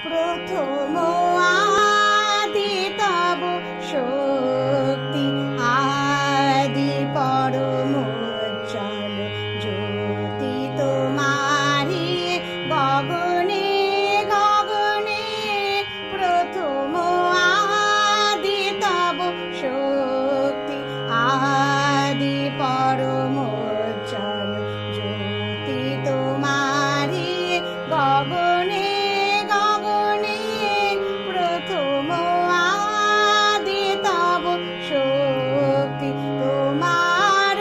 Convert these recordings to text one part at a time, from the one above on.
প্রথম আদি তব শক্তি, আদি পরম উজ্জ্বল জ্যোতি তোমারি গগনে গগনে। প্রথম আদি তব শক্তি, আদি পরম উজ্জ্বল জ্যোতি তোমারি গগনে গগনে। প্রথম আদি তব শক্তি, তোমার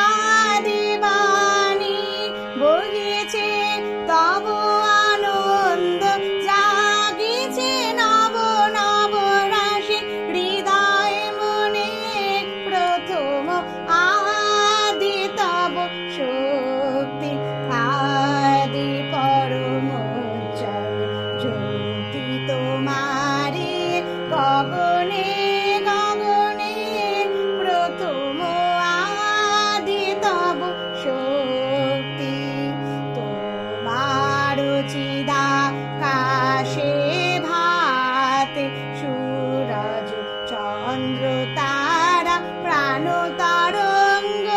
আদি বাণী বহিছে তব আনন্দ, জাগিছে নব নব রাশি হৃদয় মনে। প্রথম আদি তব শক্তি, আদি পরম উজ্জ্বল জ্যোতি তোমারি গগনে গগনে। প্রথম আদি তব শক্তি, তোমার চিদাকাশে ভাতে সূরজ চন্দ্র তারা প্রাণ তরঙ্গ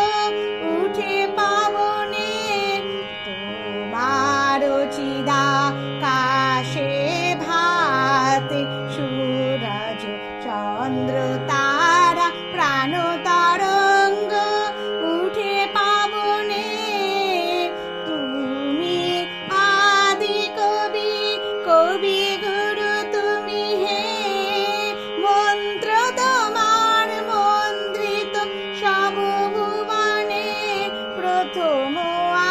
উঠে পাবনে। তোমার চিদাকাশে ভাতে সূরজ চন্দ্র তারা প্রাণ তরঙ্গ উঠে পাবনে। তুমি আদি কবি, কবি গুরু তুমি হে, মন্ত্র তোমার মন্ত্রিত সব ভুবনে। প্রথম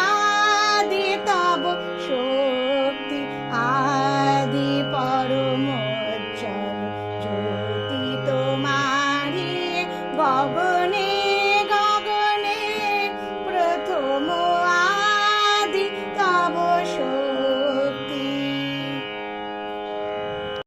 আদি তব শক্তি, আদি পরম উজ্জ্বল জ্যোতি তোমারি গগনে